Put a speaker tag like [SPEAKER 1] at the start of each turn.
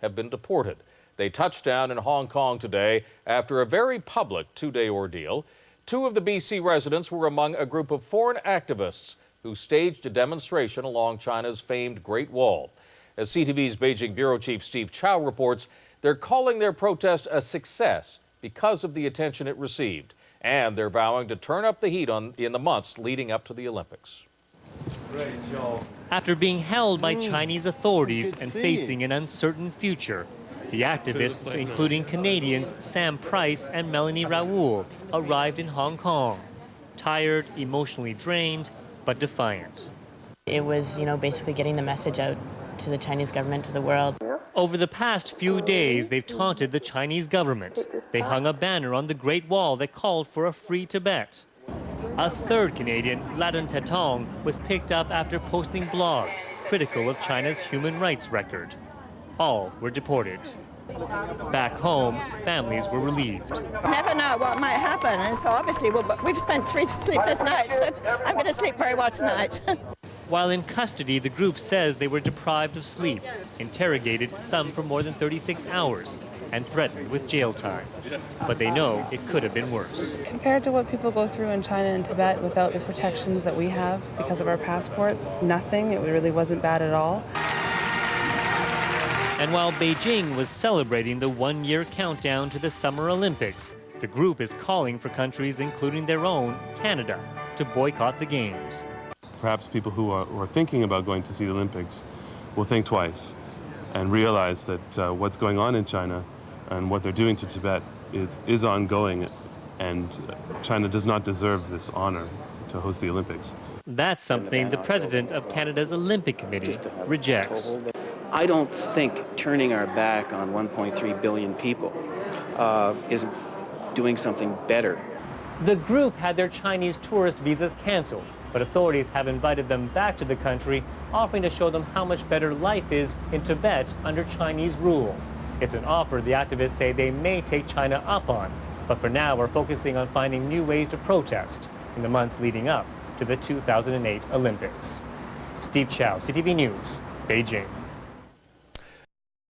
[SPEAKER 1] have been deported. They touched down in Hong Kong today after a very public two-day ordeal. Two of the BC residents were among a group of foreign activists who staged a demonstration along China's famed Great Wall. As CTV's Beijing Bureau Chief Steve Chow reports, they're calling their protest a success because of the attention it received, and they're vowing to turn up the heat in the months leading up to the Olympics.
[SPEAKER 2] After being held by Chinese authorities and facing an uncertain future, the activists, including Canadians Sam Price and Melanie Raoul, arrived in Hong Kong, tired, emotionally drained, but defiant.
[SPEAKER 3] It was, basically getting the message out to the Chinese government, to the world.
[SPEAKER 2] Over the past few days, they've taunted the Chinese government. They hung a banner on the Great Wall that called for a free Tibet. A third Canadian, Laden Tetong, was picked up after posting blogs critical of China's human rights record. All were deported. Back home, families were relieved.
[SPEAKER 4] Never know what might happen, and so obviously we've spent 3 sleepless nights, so I'm going to sleep very well tonight.
[SPEAKER 2] While in custody, the group says they were deprived of sleep, interrogated some for more than 36 hours, and threatened with jail time. But they know it could have been worse.
[SPEAKER 5] Compared to what people go through in China and Tibet without the protections that we have because of our passports, nothing. It really wasn't bad at all.
[SPEAKER 2] And while Beijing was celebrating the one-year countdown to the Summer Olympics, the group is calling for countries, including their own, Canada, to boycott the Games.
[SPEAKER 6] Perhaps people who are thinking about going to see the Olympics will think twice and realize that what's going on in China and what they're doing to Tibet is ongoing, and China does not deserve this honor to host the Olympics.
[SPEAKER 2] That's something the president of Canada's Olympic Committee rejects.
[SPEAKER 7] I don't think turning our back on 1.3 billion people is doing something better.
[SPEAKER 2] The group had their Chinese tourist visas canceled, but authorities have invited them back to the country, offering to show them how much better life is in Tibet under Chinese rule. It's an offer the activists say they may take China up on, but for now we're focusing on finding new ways to protest in the months leading up to the 2008 Olympics. Steve Chow, CTV News, Beijing.